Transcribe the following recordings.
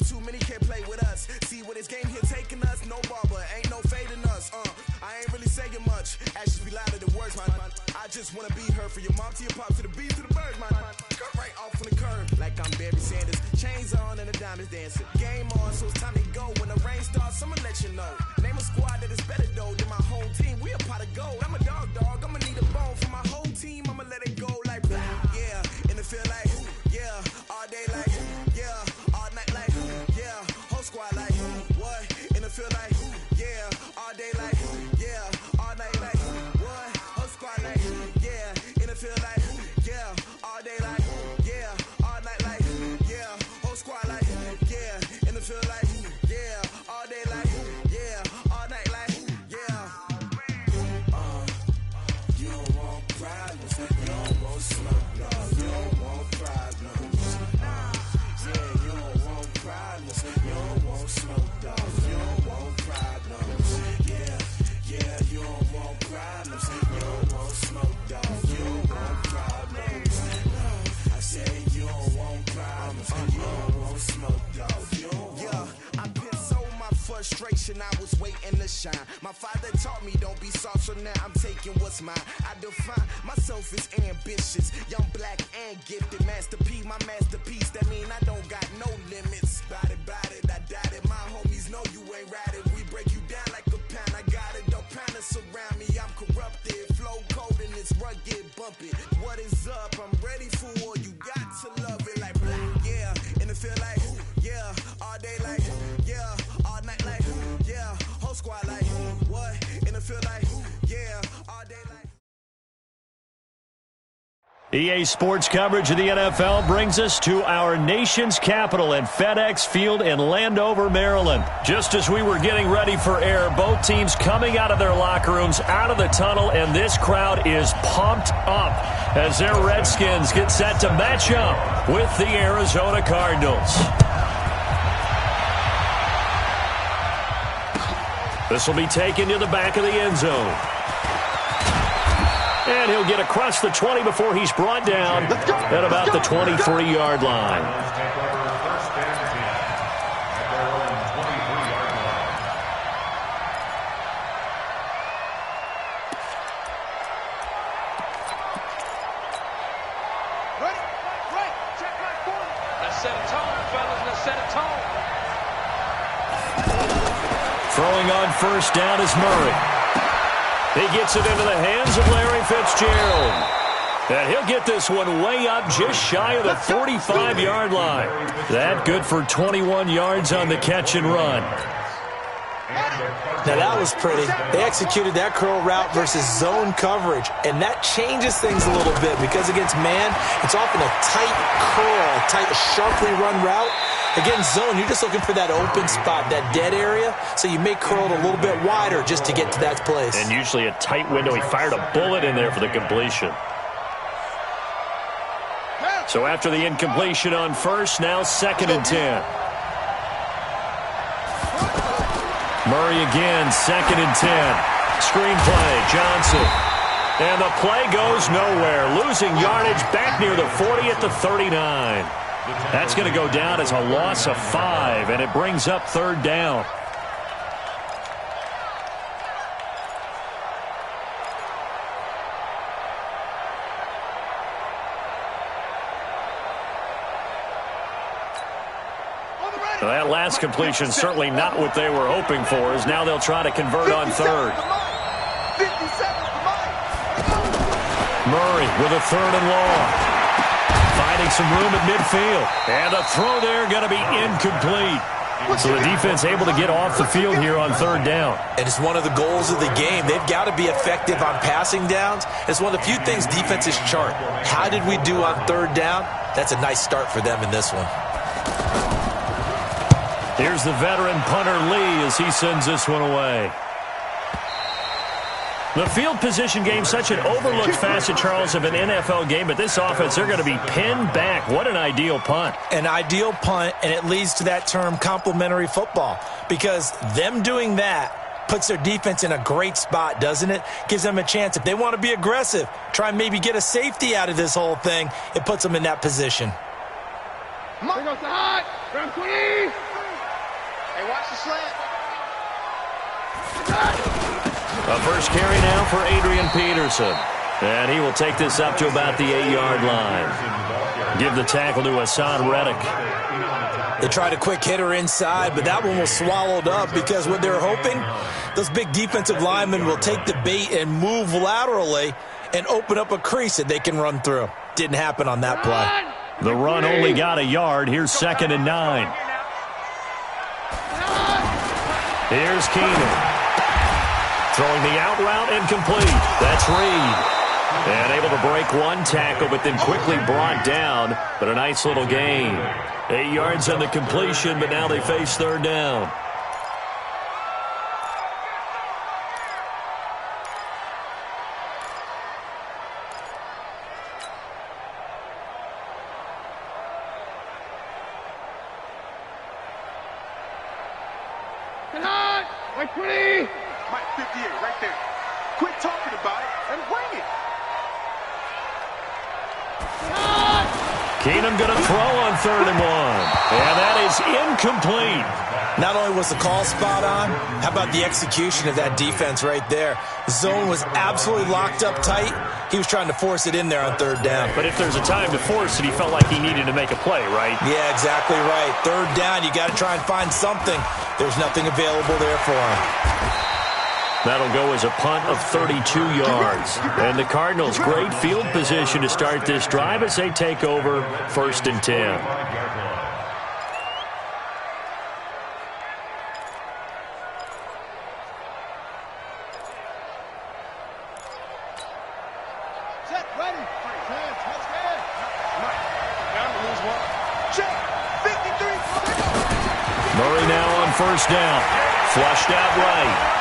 ain't too many can play with us. See where this game here taking us, no barber, ain't no fading us. I ain't really saying much, actions be louder than words, man. I just wanna be heard from your mom to your pop to the beat to the birds, man. Cut right off on the curve, like I'm Barry Sanders. Chains on and the diamonds dancing. Game on, so it's time to go. When the rain starts, I'ma let you know. Name a squad that is better though than my whole team. We a pot of gold. I'm a dog, I'ma need a bone for my whole team. I'ma let it go like blah, yeah. And it feel like, yeah. All day like, yeah. All night like, yeah. Whole squad like, what? And it feel like, yeah. All day like, yeah. All night like, what? Whole squad like, yeah. And it feel like, yeah. All day like, yeah. All night like, yeah. Whole squad like, yeah. And it feel like, yeah. All day like, yeah. All night like, yeah. You don't want problems. You don't want smoke, dog. You don't want problems. Yeah, you don't want problems. You don't want smoke, dog. You don't want problems. Yeah, you don't want problems. You don't want smoke, dog. You don't want problems. I said you don't want problems. You don't want smoke, dog. You don't want. I pissed so my frustration, I was waiting to shine. My father taught me don't be soft, so now I'm taking what's mine. I define myself as ambitious, young, black, and gifted. Master P, my masterpiece. That mean I don't got no limits. Bout it, I doubt it. My homies know you ain't ratted. We break you down like a pound. I got it, don't pound us around me. I'm corrupted, flow cold and it's rugged, bump it. What is up? I'm ready for war. You got to love it like blah, yeah. And it feel like, yeah. All day like, yeah. All night like, yeah. Whole squad like, what? And it feel like, yeah. All day like. EA Sports coverage of the NFL brings us to our nation's capital at FedEx Field in Landover, Maryland. Just as we were getting ready for air, both teams coming out of their locker rooms, out of the tunnel, and this crowd is pumped up as their Redskins get set to match up with the Arizona Cardinals. This will be taken to the back of the end zone. And he'll get across the 20 before he's brought down at about the 23-yard line. Right. Check right forward. Let's set a tone, fellas. Let's set a tone. Throwing on first down is Murray. He gets it into the hands of Larry Fitzgerald. And he'll get this one way up just shy of the 45-yard line. That good for 21 yards on the catch and run. Now that was pretty. They executed that curl route versus zone coverage, and that changes things a little bit because against man, it's often a tight curl, sharply run route. Against zone, you're just looking for that open spot, that dead area, so you may curl it a little bit wider just to get to that place. And usually a tight window. He fired a bullet in there for the completion. So after the incompletion on first, now 2nd and 10. Murray again, 2nd and 10. Screenplay, Johnson. And the play goes nowhere. Losing yardage back near the 40 at the 39. That's going to go down as a loss of 5, and it brings up 3rd down. Well, that last completion certainly not what they were hoping for, as now they'll try to convert on 3rd. Murray with a 3rd and long. Finding some room at midfield. And the throw there going to be incomplete. So the defense able to get off the field here on 3rd down. And it's one of the goals of the game. They've got to be effective on passing downs. It's one of the few things defenses chart. How did we do on 3rd down? That's a nice start for them in this one. Here's the veteran punter Lee as he sends this one away. The field position game, such an overlooked facet, Charles, of an NFL game, but this offense, they're going to be pinned back. What an ideal punt. An ideal punt, and it leads to that term complementary football, because them doing that puts their defense in a great spot, doesn't it? Gives them a chance. If they want to be aggressive, try and maybe get a safety out of this whole thing, it puts them in that position. Here goes the hot. Round 20. Hey, watch the slant. A first carry now for Adrian Peterson. And he will take this up to about the 8-yard line. Give the tackle to Hassan Reddick. They tried a quick hitter inside, but that one was swallowed up because what they're hoping, those big defensive linemen will take the bait and move laterally and open up a crease that they can run through. Didn't happen on that play. The run only got a yard. Here's 2nd and 9. Here's Keenan. Throwing the out route and complete. That's Reed. And able to break one tackle, but then quickly brought down. But a nice little gain. 8 yards on the completion, but now they face 3rd down. Mike 20! Mike 58, right there. Quit talking about it and bring it. Keenum going to throw on 3rd and 1. And that is incomplete. Not only was the call spot on, how about the execution of that defense right there? Zone was absolutely locked up tight. He was trying to force it in there on 3rd down. But if there's a time to force it, he felt like he needed to make a play, right? Yeah, exactly right. 3rd down, you got to try and find something. There's nothing available there for him. That'll go as a punt of 32 yards. And the Cardinals, great field position to start this drive as they take over 1st and 10. Set, ready. Check. 53. Murray now on 1st down. Flushed out right.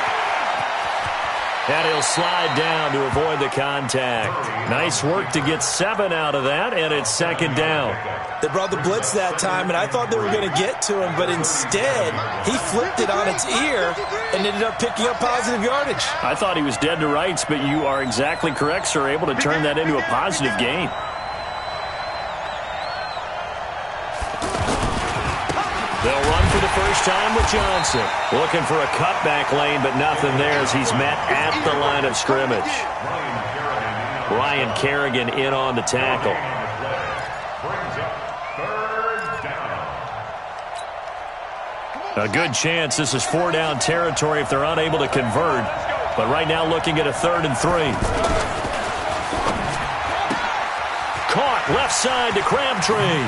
And he'll slide down to avoid the contact. Nice work to get 7 out of that, and it's 2nd down. They brought the blitz that time, and I thought they were going to get to him, but instead, he flipped it on its ear and ended up picking up positive yardage. I thought he was dead to rights, but you are exactly correct, sir, able to turn that into a positive gain. They'll run for the first time with Johnson. Looking for a cutback lane, but nothing there as he's met at the line of scrimmage. Ryan Kerrigan in on the tackle. A good chance this is 4-down territory if they're unable to convert. But right now looking at a 3rd and 3. Caught left side to Crabtree.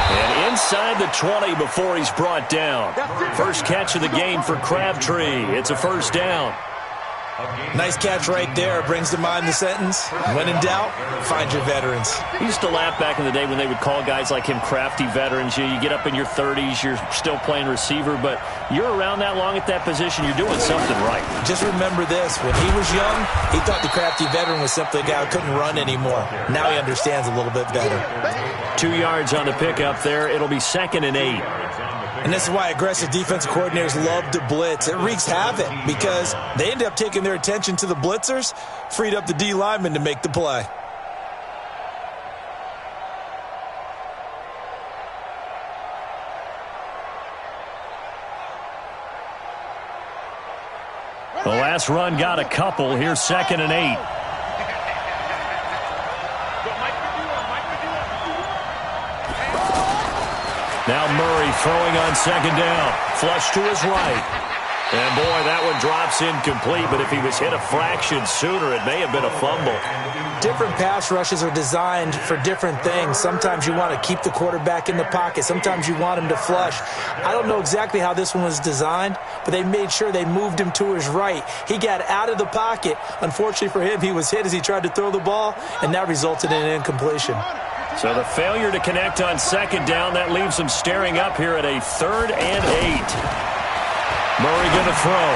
And inside the 20 before he's brought down. First catch of the game for Crabtree. It's a 1st down. Nice catch right there. Brings to mind the sentence, when in doubt, find your veterans. I used to laugh back in the day when they would call guys like him crafty veterans. You get up in your 30s, you're still playing receiver, but you're around that long at that position, you're doing something right. Just remember this. When he was young, he thought the crafty veteran was simply a guy who couldn't run anymore. Now he understands a little bit better. 2 yards on the pickup there. It'll be 2nd and 8. And this is why aggressive defensive coordinators love to blitz. It wreaks havoc because they end up taking their attention to the blitzers, freed up the D lineman to make the play. The last run got a couple. Here's 2nd and 8. Now Murray throwing on 2nd down. Flush to his right. And, boy, that one drops incomplete. But if he was hit a fraction sooner, it may have been a fumble. Different pass rushes are designed for different things. Sometimes you want to keep the quarterback in the pocket. Sometimes you want him to flush. I don't know exactly how this one was designed, but they made sure they moved him to his right. He got out of the pocket. Unfortunately for him, he was hit as he tried to throw the ball, and that resulted in an incompletion. So the failure to connect on 2nd down, that leaves them staring up here at a 3rd and 8. Murray going to throw.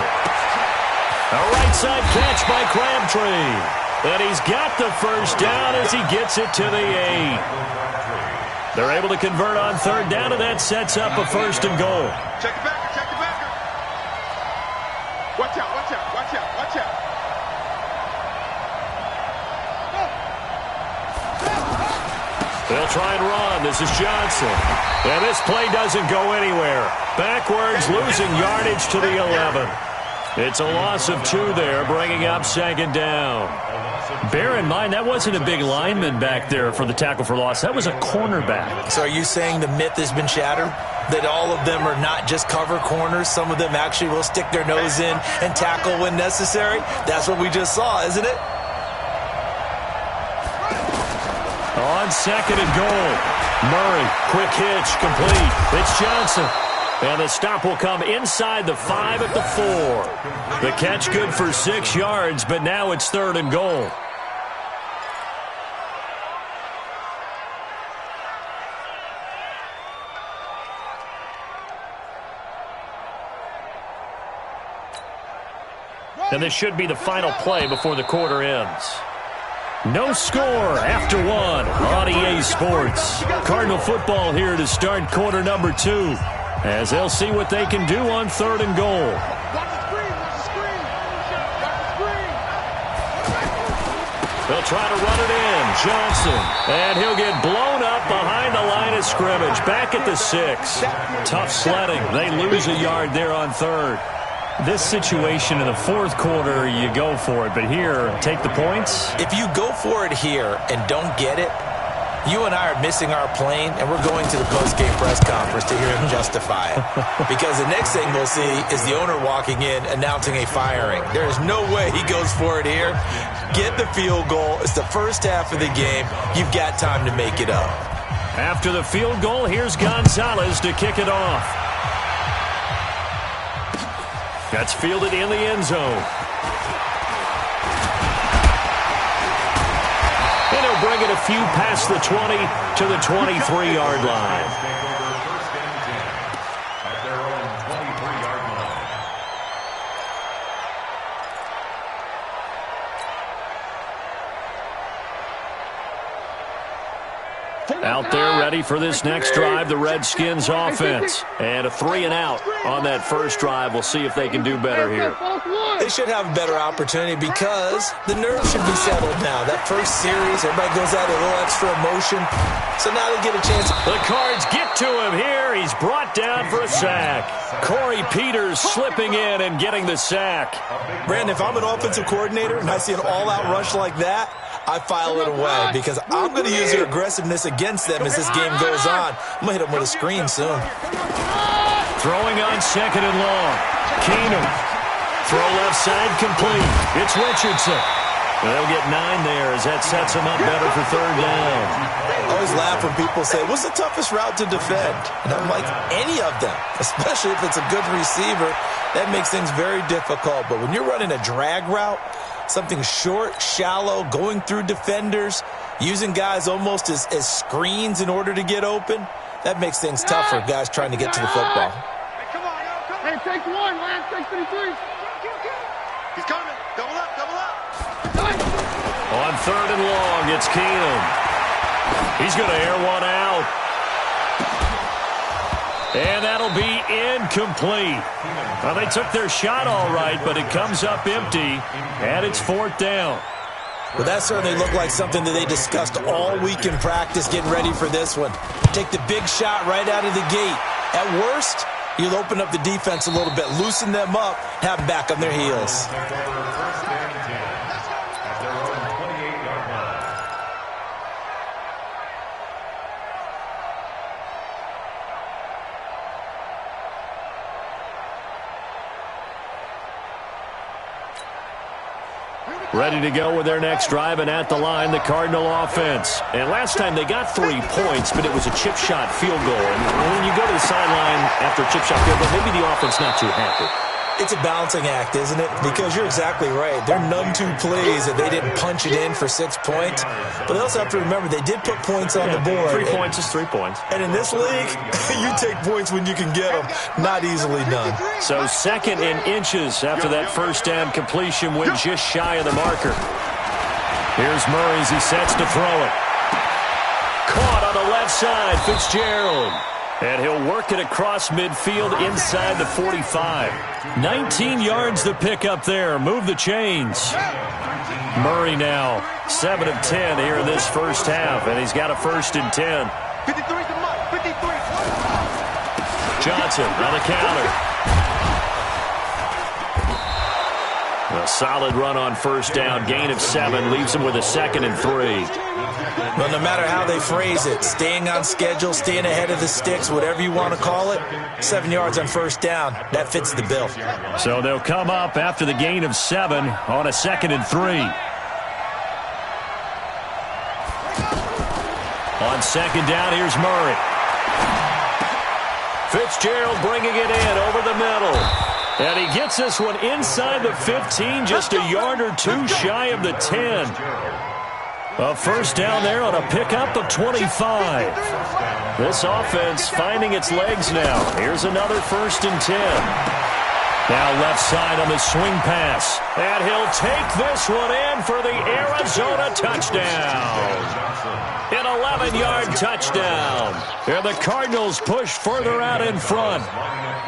A right side catch by Crabtree. And he's got the first down as he gets it to the 8. They're able to convert on 3rd down, and that sets up a 1st and goal. Check it back, check it back. Watch out, watch out, watch out, watch out. They'll try and run. This is Johnson. And this play doesn't go anywhere. Backwards, losing yardage to the 11. It's a loss of 2 there, bringing up second down. Bear in mind, that wasn't a big lineman back there for the tackle for loss. That was a cornerback. So are you saying the myth has been shattered? That all of them are not just cover corners? Some of them actually will stick their nose in and tackle when necessary? That's what we just saw, isn't it? On second and goal. Murray, quick hitch, complete. It's Johnson. And the stop will come inside the 5 at the 4. The catch good for 6 yards, but now it's third and goal. And this should be the final play before the quarter ends. No score after 1 on EA Sports. Cardinal football here to start quarter number 2. As they'll see what they can do on third and goal. They'll try to run it in. Johnson. And he'll get blown up behind the line of scrimmage. Back at the 6. Tough sledding. They lose a yard there on third. This situation in the fourth quarter, you go for it. But here, take the points. If you go for it here and don't get it, you and I are missing our plane, and we're going to the post-game press conference to hear him justify it. Because the next thing we'll see is the owner walking in announcing a firing. There is no way he goes for it here. Get the field goal. It's the first half of the game. You've got time to make it up. After the field goal, here's Gonzalez to kick it off. That's fielded in the end zone. And he'll bring it a few past the 20 to the 23-yard line. Out there ready for this next drive, the Redskins offense. And a 3 and out on that first drive. We'll see if they can do better here. They should have a better opportunity because the nerves should be settled now. That first series, everybody goes out a little extra emotion. So now they get a chance. The Cards get to him here. He's brought down for a sack. Corey Peters slipping in and getting the sack. Brandon, if I'm an offensive coordinator and I see an all-out rush like that, I file it away because I'm going to use their aggressiveness against them as this game goes on. I'm going to hit them with a screen soon. Throwing on second and long. Keenum. Throw left side complete. It's Richardson. They'll get 9 there as that sets them up better for third down. I always laugh when people say, what's the toughest route to defend? And I'm like, any of them, especially if it's a good receiver. That makes things very difficult. But when you're running a drag route, something short, shallow, going through defenders, using guys almost as screens in order to get open, that makes things tough for guys trying to get to the football. Hey, take 1, Lance, take 33. He's coming. Double up, double up. On third and long, it's Keenum. He's going to air one out. And that'll be incomplete. Well, they took their shot all right, but it comes up empty, and it's fourth down. Well, that certainly looked like something that they discussed all week in practice getting ready for this one. Take the big shot right out of the gate. At worst, you'll open up the defense a little bit, loosen them up, have them back on their heels. Ready to go with their next drive, and at the line, the Cardinal offense. And last time they got 3 points, but it was a chip shot field goal. And when you go to the sideline after a chip shot field goal, maybe the offense not too happy. It's a balancing act, isn't it? Because you're exactly right. They're none too pleased that they didn't punch it in for 6 points. But they also have to remember they did put points on the board. 3 points is 3 points. And in this league, you take points when you can get them. Not easily done. So second in inches after that first down completion went just shy of the marker. Here's Murray as he sets to throw it. Caught on the left side, Fitzgerald. And he'll work it across midfield inside the 45. 19 yards to pick up there. Move the chains. Murray now 7 of 10 here in this first half, and he's got a 1st and 10. 53 to Mike. 53. Johnson on the counter. A solid run on 1st down. Gain of 7 leaves him with a 2nd and 3. Well, no matter how they phrase it, staying on schedule, staying ahead of the sticks, whatever you want to call it, 7 yards on 1st down, that fits the bill. So they'll come up after the gain of 7 on a 2nd and 3. On 2nd down, here's Murray. Fitzgerald bringing it in over the middle. And he gets this one inside the 15, just a yard or 2 shy of the 10. A 1st down there on a pickup of 25. This offense finding its legs now. Here's another 1st and 10. Now left side on the swing pass. And he'll take this one in for the Arizona touchdown. An 11-yard touchdown. And the Cardinals push further out in front.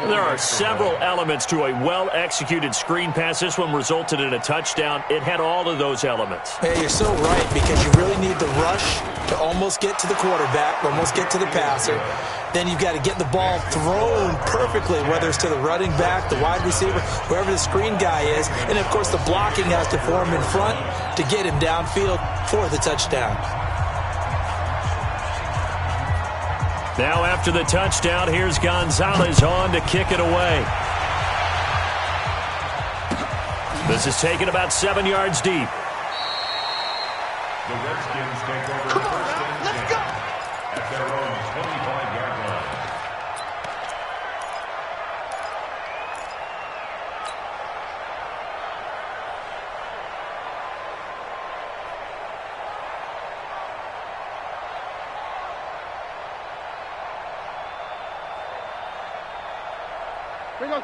There are several elements to a well-executed screen pass. This one resulted in a touchdown. It had all of those elements. Hey, you're so right, because you really need the rush to almost get to the quarterback, almost get to the passer. Then you've got to get the ball thrown perfectly, whether it's to the running back, the wide receiver, wherever the screen guy is. And, of course, the blocking has to form in front to get him downfield for the touchdown. Now after the touchdown, here's Gonzalez on to kick it away. This is taken about 7 yards deep. The Redskins take over 1st and 10 at their own 25-yard line.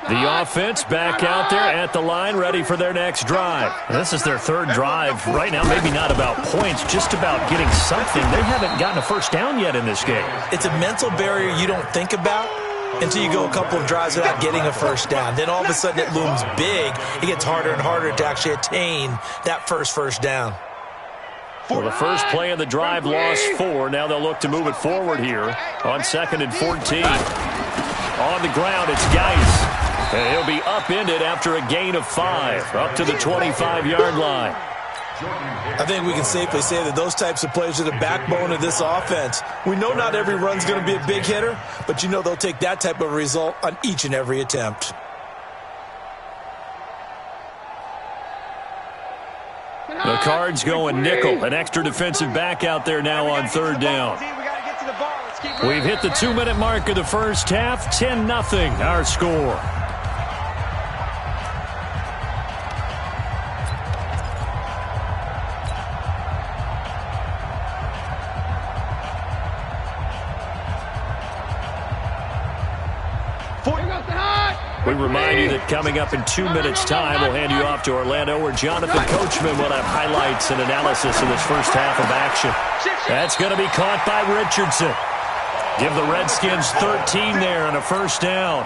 The offense back out there at the line, ready for their next drive. This is their 3rd drive. Right now, maybe not about points, just about getting something. They haven't gotten a 1st down yet in this game. It's a mental barrier you don't think about until you go a couple of drives without getting a 1st down. Then all of a sudden it looms big. It gets harder and harder to actually attain that first down. Well, the first play of the drive lost 4. Now they'll look to move it forward here on 2nd and 14. On the ground, it's Geis. And he'll be upended after a gain of 5, up to the 25-yard line. I think we can safely say that those types of plays are the backbone of this offense. We know not every run's going to be a big hitter, but you know they'll take that type of result on each and every attempt. The Cards going nickel, an extra defensive back out there now on 3rd down. We've hit the 2-minute mark of the first half, 10-0 our score. We remind you that coming up in 2 minutes' time, we'll hand you off to Orlando, where Jonathan Coachman will have highlights and analysis of this first half of action. That's going to be caught by Richardson. Give the Redskins 13 there and a 1st down.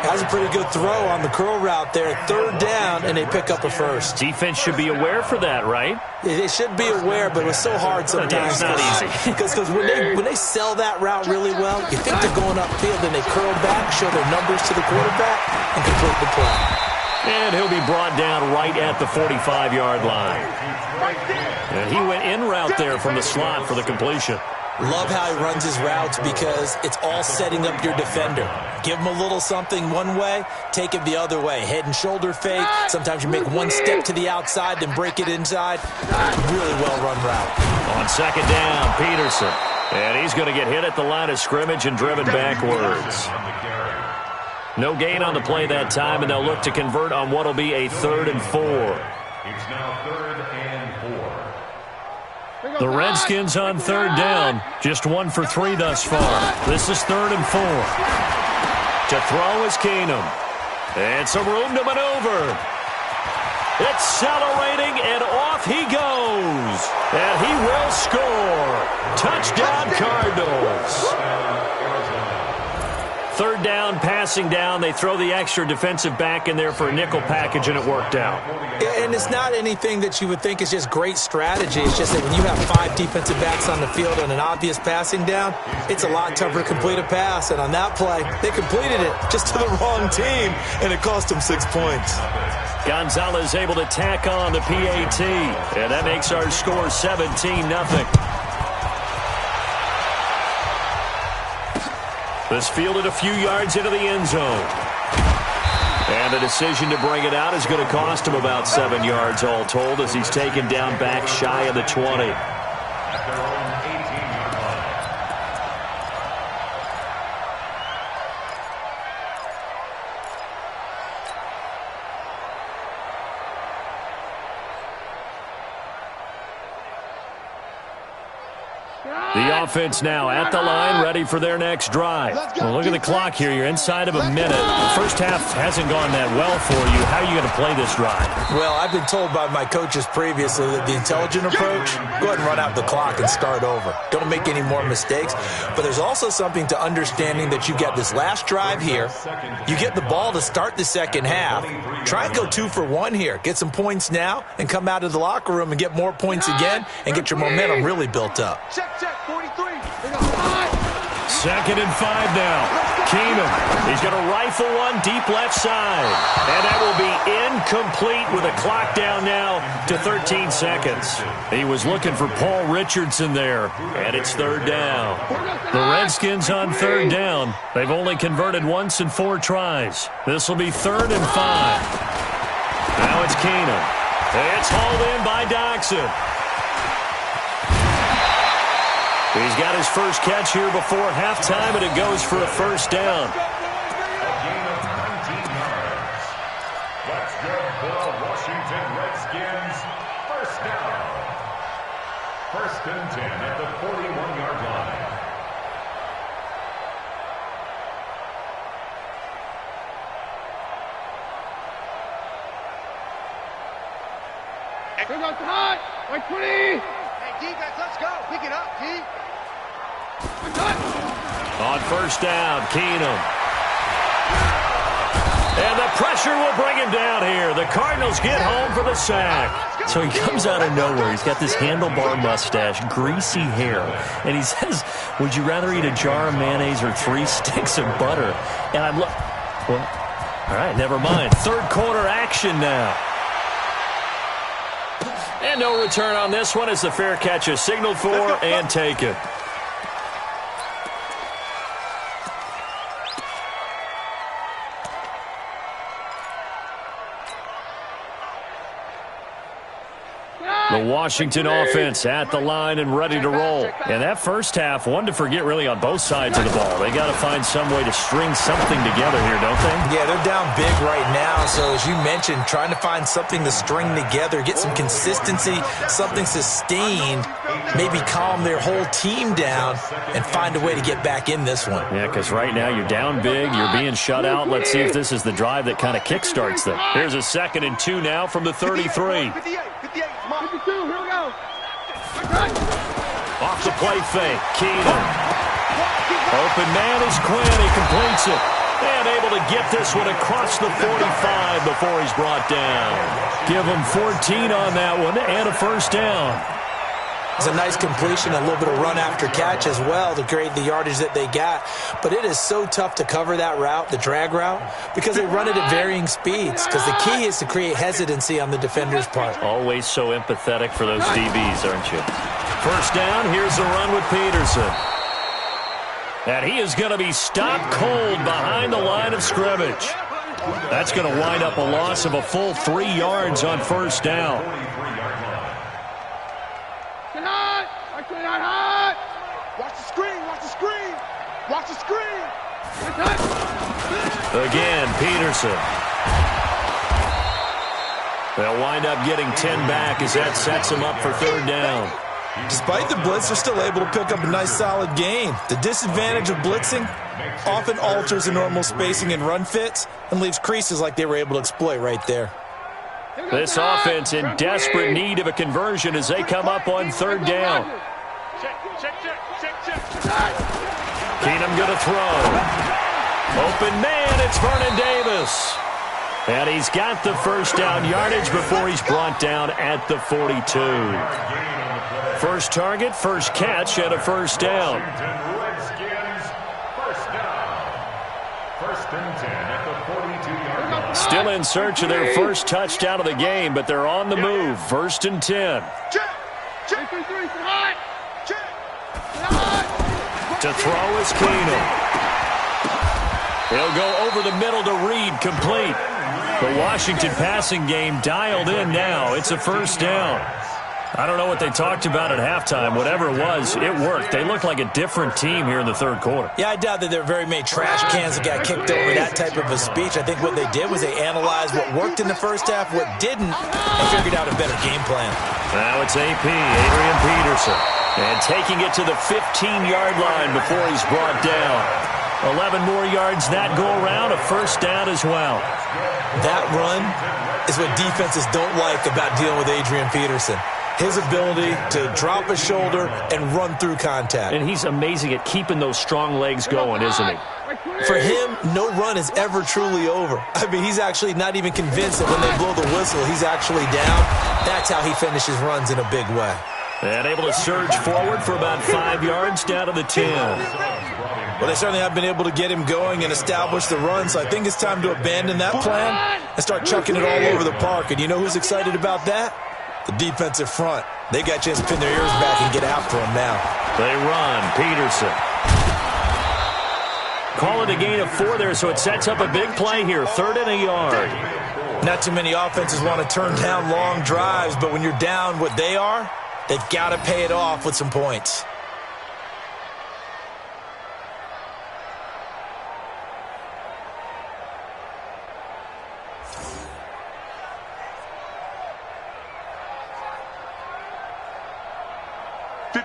That's a pretty good throw on the curl route there. 3rd down, and they pick up a 1st. Defense should be aware for that, right? They should be aware, but it was so hard sometimes. It's not easy. Because when they sell that route really well, you think they're going upfield, and they curl back, show their numbers to the quarterback, and complete the play. And he'll be brought down right at the 45-yard line. And he went in route there from the slot for the completion. Love how he runs his routes because it's all setting up your defender. Give him a little something one way, take it the other way. Head and shoulder fake. Sometimes you make one step to the outside, then break it inside. Really well-run route. On 2nd down, Peterson. And he's going to get hit at the line of scrimmage and driven backwards. No gain on the play that time, and they'll look to convert on what will be a 3rd and 4. It's now 3rd and 4. The Redskins on 3rd down. Just 1 for 3 thus far. This is 3rd and 4. To throw is Keenum. And some room to maneuver. Accelerating, and off he goes. And he will score. Touchdown, Cardinals. Third down, passing down. They throw the extra defensive back in there for a nickel package, and it worked out. And it's not anything that you would think is just great strategy. It's just that when you have 5 defensive backs on the field on an obvious passing down, it's a lot tougher to complete a pass. And on that play, they completed it just to the wrong team, and it cost them 6 points. Gonzalez able to tack on the PAT, and that makes our score 17-0. This fielded a few yards into the end zone. And the decision to bring it out is going to cost him about 7 yards all told as he's taken down back shy of the 20. At their own 18-yard line. The offense now at the line, ready for their next drive. Well, look at the clock here. You're inside of a minute. The first half hasn't gone that well for you. How are you going to play this drive? Well, I've been told by my coaches previously that the intelligent approach, go ahead and run out the clock and start over. Don't make any more mistakes. But there's also something to understanding that you get this last drive here. You get the ball to start the second half. Try and go 2 for 1 here. Get some points now and come out of the locker room and get more points again and get your momentum really built up. Check, 43. 2nd and 5 now. Keenum. He's going to rifle one deep left side. And that will be incomplete with a clock down now to 13 seconds. He was looking for Paul Richardson there. And it's 3rd down. The Redskins on 3rd down. They've only converted once in 4 tries. This will be 3rd and 5. Now it's Keenum. It's hauled in by Doxson. He's got his first catch here before halftime, and it goes for a first down. A gain of 19 yards. That's good for the Washington Redskins. First down. 1st and 10 at the 41-yard line. Come on! 20! Hey, defense, let's go. Pick it up, D. On first down, Keenum. And the pressure will bring him down here. The Cardinals get home for the sack. So he comes out of nowhere. He's got this handlebar mustache, greasy hair. And he says, would you rather eat a jar of mayonnaise or 3 sticks of butter? And I'm like, well, all right, never mind. 3rd quarter action now. And no return on this one as the fair catch is signaled for and taken. The Washington offense at the line and ready to roll. And that first half, one to forget really on both sides of the ball. They got to find some way to string something together here, don't they? Yeah, they're down big right now. So as you mentioned, trying to find something to string together, get some consistency, something sustained, maybe calm their whole team down and find a way to get back in this one. Yeah, because right now you're down big, you're being shut out. Let's see if this is the drive that kind of kickstarts them. Here's a 2nd and 2 now from the 33. 58, come on. 52, here we go. Off the play fake, Keenum. Open man is Quinn, he completes it. And able to get this one across the 45 before he's brought down. Give him 14 on that one and a first down. It's a nice completion, a little bit of run after catch as well to create the yardage that they got. But it is so tough to cover that route, the drag route, because they run it at varying speeds. Because the key is to create hesitancy on the defender's part. Always so empathetic for those DBs, aren't you? First down, here's the run with Peterson. And he is going to be stopped cold behind the line of scrimmage. That's going to wind up a loss of a full 3 yards on first down. Watch the screen, watch the screen. Watch the screen. Again, Peterson. They'll wind up getting 10 back as that sets them up for 3rd down. Despite the blitz, they're still able to pick up a nice solid gain. The disadvantage of blitzing often alters the normal spacing and run fits and leaves creases like they were able to exploit right there. This offense in desperate need of a conversion as they come up on 3rd down. Check. Keenum going to throw. open man. It's Vernon Davis. And he's got the first down yardage before he's brought down at the 42. First target, first catch, and a first down. First and 10 at the 42-yard line. Still in search of their first touchdown of the game, but they're on the move. First and 10. To throw is Keenum. He'll go over the middle to Reed, complete. The Washington passing game dialed in now. It's a first down. I don't know what they talked about at halftime. Whatever it was, it worked. They looked like a different team here in the third quarter. Yeah, I doubt that there were very many trash cans that got kicked over that type of a speech. I think what they did was they analyzed what worked in the first half, what didn't, and figured out a better game plan. Now it's AP, Adrian Peterson. And taking it to the 15-yard line before he's brought down. 11 more yards that go around, a first down as well. That run is what defenses don't like about dealing with Adrian Peterson. His ability to drop a shoulder and run through contact. And he's amazing at keeping those strong legs going, isn't he? For him, no run is ever truly over. I mean, he's actually not even convinced that when they blow the whistle, he's actually down. That's how he finishes runs in a big way. And able to surge forward for about 5 yards down to the 10. Well, they certainly have been able to get him going and establish the run, so I think it's time to abandon that plan and start chucking it all over the park. And you know who's excited about that? The defensive front. They got a chance to pin their ears back and get after him now. They run. Peterson. Call it a gain of 4 there, so it sets up a big play here. 3rd and a yard. Not too many offenses want to turn down long drives, but when you're down what they are, they've got to pay it off with some points.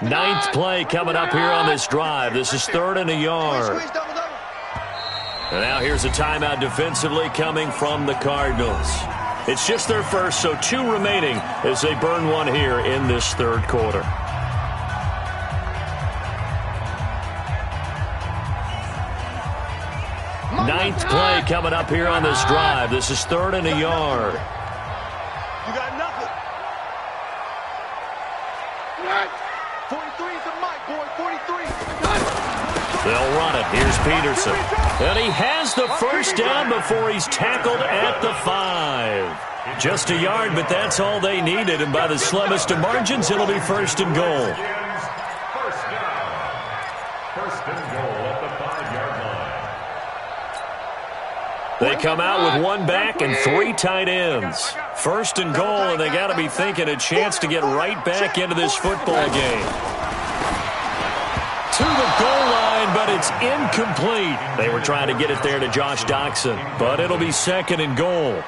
Ninth play coming up here on this drive. This is 3rd and a yard. And now here's a timeout defensively coming from the Cardinals. It's just their first, so 2 remaining as they burn one here in this third quarter. Ninth play coming up here on this drive. This is 3rd and a yard. You got nothing. 43 is the mic, boy. 43. They'll run it. Here's Peterson. And he has the first down before he's tackled at the 5. Just a yard, but that's all they needed. And by the slimmest of margins, it'll be 1st and goal. First down. 1st and goal at the 5-yard line. They come out with 1 back and 3 tight ends. 1st and goal, and they got to be thinking a chance to get right back into this football game. To the goal line, but it's incomplete. They were trying to get it there to Josh Doxson, but it'll be 2nd and goal.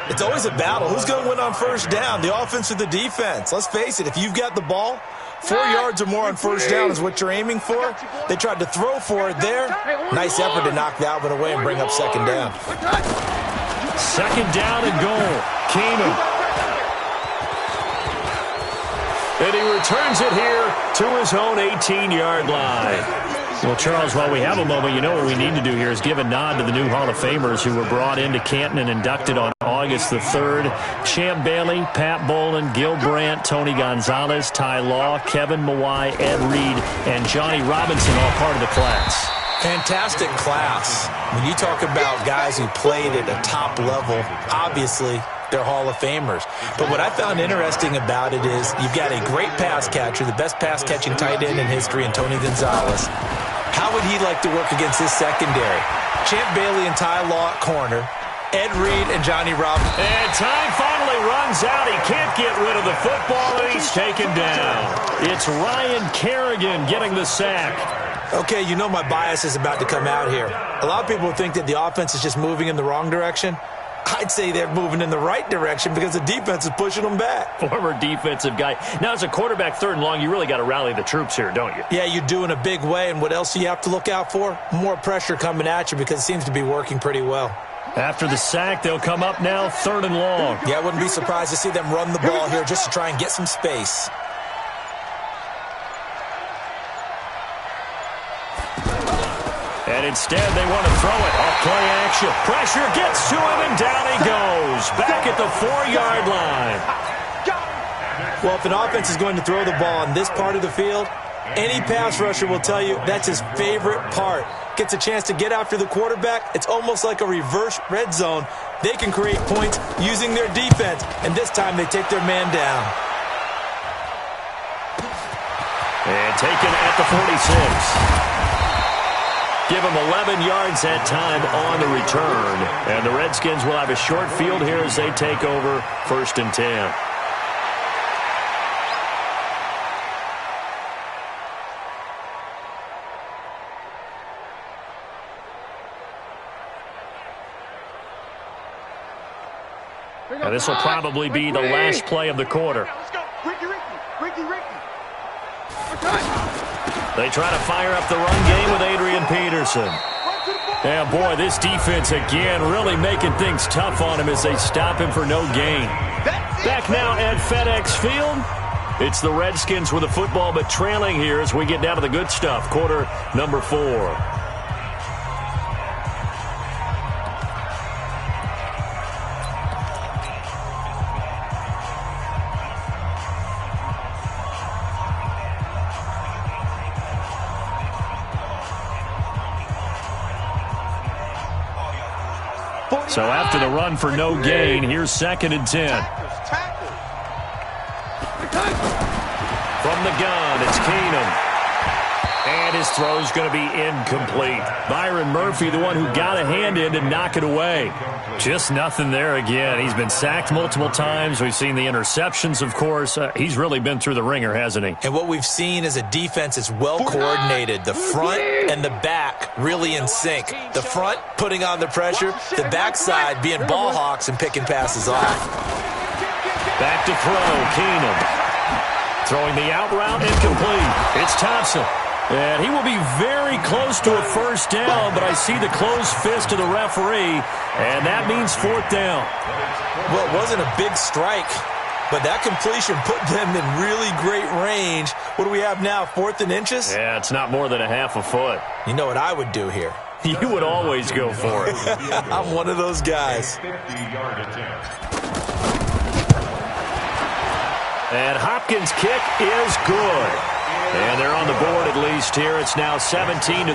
It's always a battle. Who's going to win on first down, the offense or the defense? Let's face it, if you've got the ball, 4 yards or more on first down is what you're aiming for. They tried to throw for it there. Nice effort to knock that one away and bring up 2nd down. 2nd down and goal. Keenum. And he returns it here to his own 18-yard line. Well, Charles, while we have a moment, you know what we need to do here is give a nod to the new Hall of Famers who were brought into Canton and inducted on August the 3rd. Champ Bailey, Pat Bolin, Gil Brandt, Tony Gonzalez, Ty Law, Kevin Mawai, Ed Reed, and Johnny Robinson, all part of the class. Fantastic class. When you talk about guys who played at a top level, obviously they're Hall of Famers. But what I found interesting about it is you've got a great pass catcher, the best pass-catching tight end in history, in Tony Gonzalez. How would he like to work against his secondary? Champ Bailey and Ty Law at corner, Ed Reed and Johnny Robinson. And time finally runs out. He can't get rid of the football, and he's taken down. It's Ryan Kerrigan getting the sack. Okay, you know my bias is about to come out here. A lot of people think that the offense is just moving in the wrong direction. I'd say they're moving in the right direction because the defense is pushing them back. Former defensive guy. Now, as a quarterback 3rd and long, you really got to rally the troops here, don't you? Yeah, you do in a big way. And what else do you have to look out for? More pressure coming at you because it seems to be working pretty well. After the sack, they'll come up now 3rd and long. Yeah, I wouldn't be surprised to see them run the ball here just to try and get some space. And instead, they want to throw it. Off play action. Pressure gets to him, and down he goes. Back at the 4-yard line. Well, if an offense is going to throw the ball on this part of the field, any pass rusher will tell you that's his favorite part. Gets a chance to get after the quarterback. It's almost like a reverse red zone. They can create points using their defense, and this time they take their man down. And taken at the 46. Give them 11 yards that time on the return. And the Redskins will have a short field here as they take over 1st and 10. And this will probably be the last play of the quarter. Let's go. Ricky. They try to fire up the run game with Adrian Peterson. And boy, this defense again really making things tough on him as they stop him for no gain. Back now at FedEx Field. It's the Redskins with the football, but trailing here as we get down to the good stuff. Quarter number 4. So after the run for no gain, here's 2nd and 10. From the gun, it's Keenum. And his throw's going to be incomplete. Byron Murphy, the one who got a hand in to knock it away. Just nothing there again. He's been sacked multiple times. We've seen the interceptions, of course. He's really been through the ringer, hasn't he? And what we've seen is a defense that's well coordinated. The front and the back really in sync. The front putting on the pressure. The backside being ball hawks and picking passes off. Back to throw, Keenum. Throwing the out route, incomplete. It's Thompson. And he will be very close to a first down, but I see the closed fist of the referee, and that means 4th down. Well, it wasn't a big strike, but that completion put them in really great range. What do we have now, 4th and inches? Yeah, it's not more than a half a foot. You know what I would do here? You would always go for it. I'm one of those guys. 50-yard attempt. And Hopkins' kick is good. And they're on the board at least here. It's now 17-3.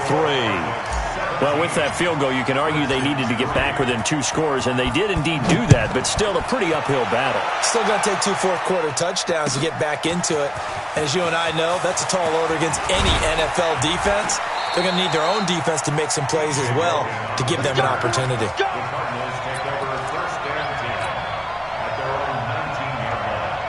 Well, with that field goal, you can argue they needed to get back within 2 scores, and they did indeed do that, but still a pretty uphill battle. Still going to take 2 fourth-quarter touchdowns to get back into it. As you and I know, that's a tall order against any NFL defense. They're going to need their own defense to make some plays as well to give them an opportunity. The Cardinals take over 1st and 10 at their own 19-yard line.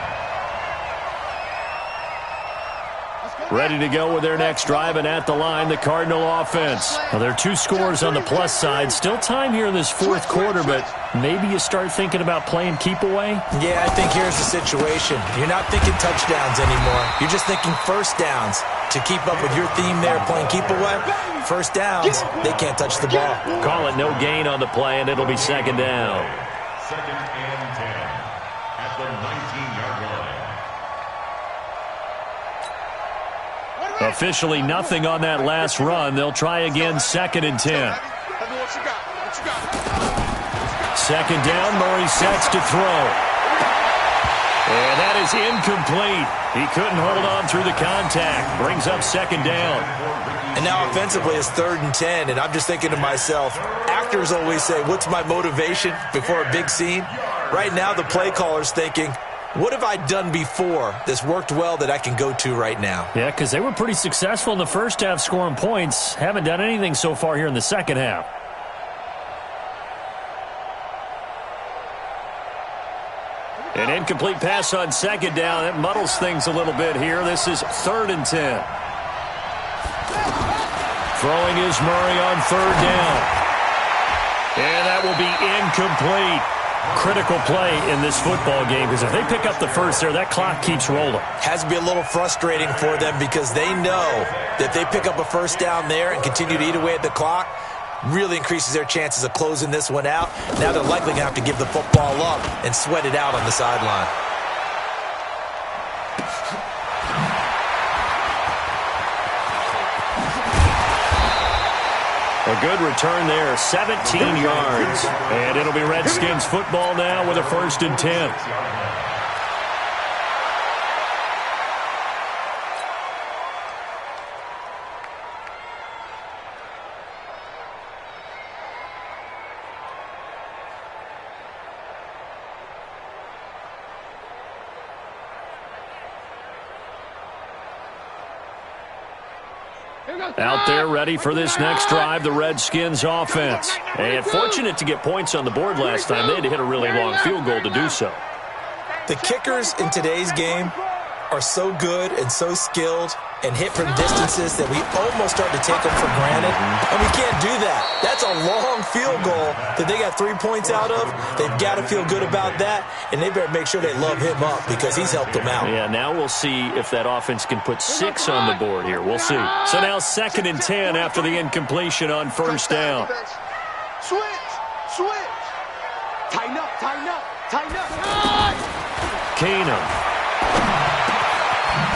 Ready to go with their next drive, and at the line, the Cardinal offense. Well, there are 2 scores on the plus side. Still time here in this 4th quarter, but maybe you start thinking about playing keep away? Yeah, I think here's the situation. You're not thinking touchdowns anymore. You're just thinking first downs. To keep up with your theme there, playing keep away, first downs, they can't touch the ball. Call it no gain on the play, and it'll be 2nd down. 2nd and 10 at the 19-yard line. Officially nothing on that last run. They'll try again 2nd and 10. 2nd down, Murray sets to throw. And that is incomplete. He couldn't hold on through the contact. Brings up 2nd down. And now offensively it's 3rd and 10, and I'm just thinking to myself, actors always say, what's my motivation before a big scene? Right now the play caller's thinking, what have I done before that's worked well that I can go to right now? Yeah, because they were pretty successful in the first half scoring points. Haven't done anything so far here in the second half. An incomplete pass on 2nd down. That muddles things a little bit here. This is 3rd and 10. Throwing is Murray on 3rd down. And that will be incomplete. Critical play in this football game, because if they pick up the first there, that clock keeps rolling. Has to be a little frustrating for them because they know that if they pick up a first down there and continue to eat away at the clock, really increases their chances of closing this one out. Now they're likely going to have to give the football up and sweat it out on the sideline. A good return there, 17 yards. And it'll be Redskins football now with a 1st and 10. Out there ready for this next drive, the Redskins offense. And fortunate to get points on the board last time. They had to hit a really long field goal to do so. The kickers in today's game are so good and so skilled and hit from distances that we almost start to take them for granted. And we can't do that. That's a long field goal that they got 3 points out of. They've got to feel good about that, and they better make sure they love him up because he's helped them out. Yeah, now we'll see if that offense can put 6 on the board here. We'll see. So now 2nd and 10 after the incompletion on 1st down. Switch! Tighten up! Keenum.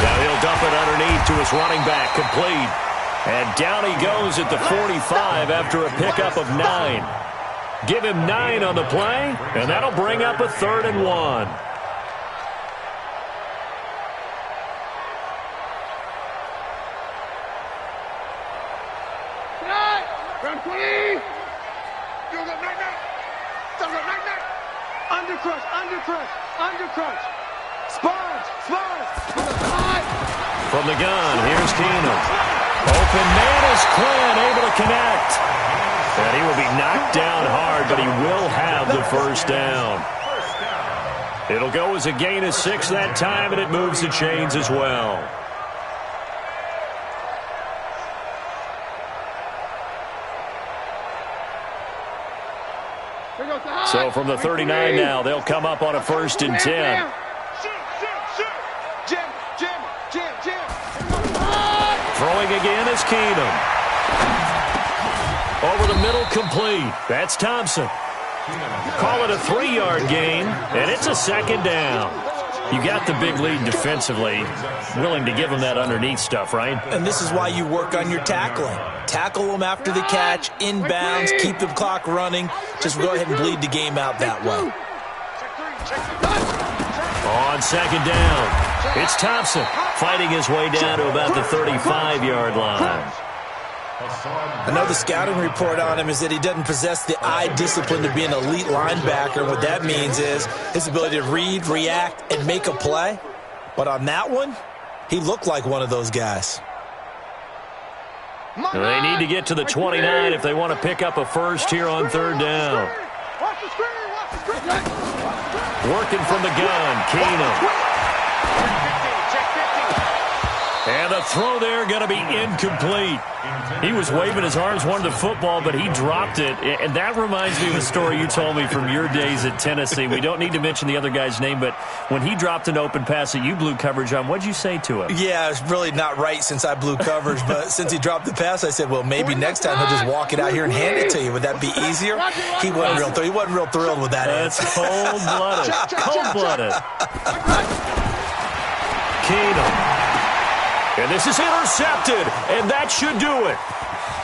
Now he'll dump it underneath to his running back, complete. And down he goes at the 45 after a pickup of 9. Give him 9 on the play, and that'll bring up a 3rd and 1. Round 20! Undercrush! Sponge! From the gun, here's Keenum. Open man is Quinn, able to connect. And he will be knocked down hard, but he will have the 1st down. It'll go as a gain of 6 that time, and it moves the chains as well. So from the 39 now, they'll come up on a 1st and 10. Throwing again is Keenum. Over the middle, complete. That's Thompson. Call it a 3-yard gain, and it's a 2nd down. You got the big lead defensively. Willing to give them that underneath stuff, right? And this is why you work on your tackling. Tackle them after the catch, inbounds, keep the clock running. Just go ahead and bleed the game out that way. On 2nd down, it's Thompson fighting his way down to about the 35-yard line. I know the scouting report on him is that he doesn't possess the eye discipline to be an elite linebacker. What that means is his ability to read, react, and make a play. But on that one, he looked like one of those guys. They need to get to the 29 if they want to pick up a 1st here on 3rd down. Working from the gun, Keenum. And the throw there going to be incomplete. He was waving his arms, wanted the football, but he dropped it. And that reminds me of a story you told me from your days at Tennessee. We don't need to mention the other guy's name, but when he dropped an open pass that you blew coverage on, what'd you say to him? Yeah, it's really not right since I blew coverage, but since he dropped the pass, I said, well, maybe next time he'll just walk it out here and hand it to you. Would that be easier? He wasn't real thrilled with that answer. That's cold-blooded. Cold-blooded. Keenum. And this is intercepted, and that should do it.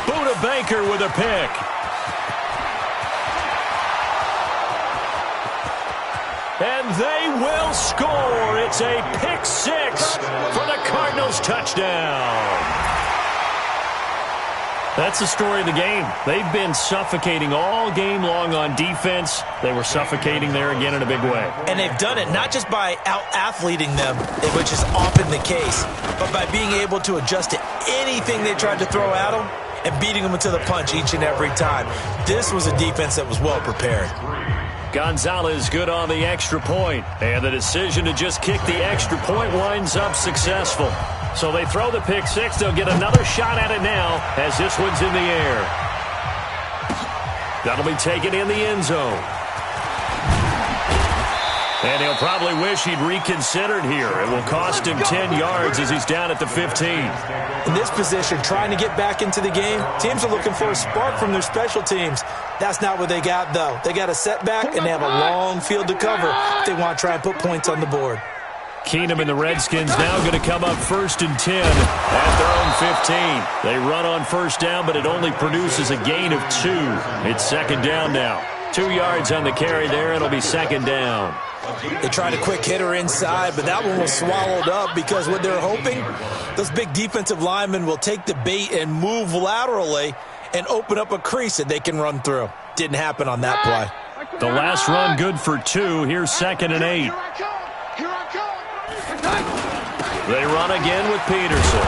Buda Baker with a pick. And they will score. It's a pick 6 for the Cardinals touchdown. That's the story of the game. They've been suffocating all game long on defense. They were suffocating there again in a big way. And they've done it not just by out-athleting them, which is often the case, but by being able to adjust to anything they tried to throw at them and beating them to the punch each and every time. This was a defense that was well prepared. Gonzalez good on the extra point, and the decision to just kick the extra point winds up successful. So they throw the pick 6. They'll get another shot at it now as this one's in the air. That'll be taken in the end zone. And he'll probably wish he'd reconsidered here. It will cost him 10 yards as he's down at the 15. In this position, trying to get back into the game, teams are looking for a spark from their special teams. That's not what they got, though. They got a setback, and they have a long field to cover if they want to try and put points on the board. Keenum and the Redskins now going to come up 1st and 10 at their own 15. They run on first down, but it only produces a gain of 2. It's second down now. 2 yards on the carry there. It'll be second down. They tried a quick hitter inside, but that one was swallowed up because what they're hoping, those big defensive linemen will take the bait and move laterally and open up a crease that they can run through. Didn't happen on that play. The last run good for 2. Here's 2nd and 8. They run again with Peterson.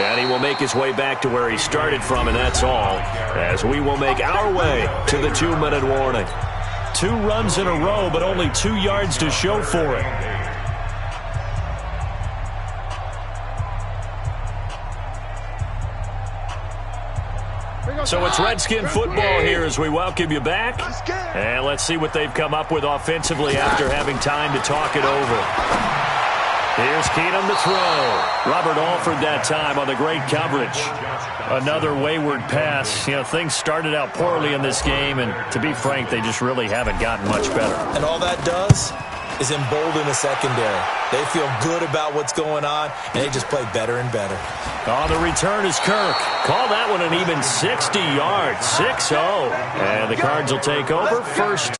And he will make his way back to where he started from, and that's all, as we will make our way to the 2-minute warning. 2 runs in a row, but only 2 yards to show for it. So it's Redskin football here as we welcome you back. And let's see what they've come up with offensively after having time to talk it over. Here's Keenum to throw. Robert Alford that time on the great coverage. Another wayward pass. You know, things started out poorly in this game, and to be frank, they just really haven't gotten much better. And all that does is embolden the secondary. They feel good about what's going on, and they just play better and better. On the return is Kirk. Call that one an even 60 yards. 6-0. And the Cards will take over first.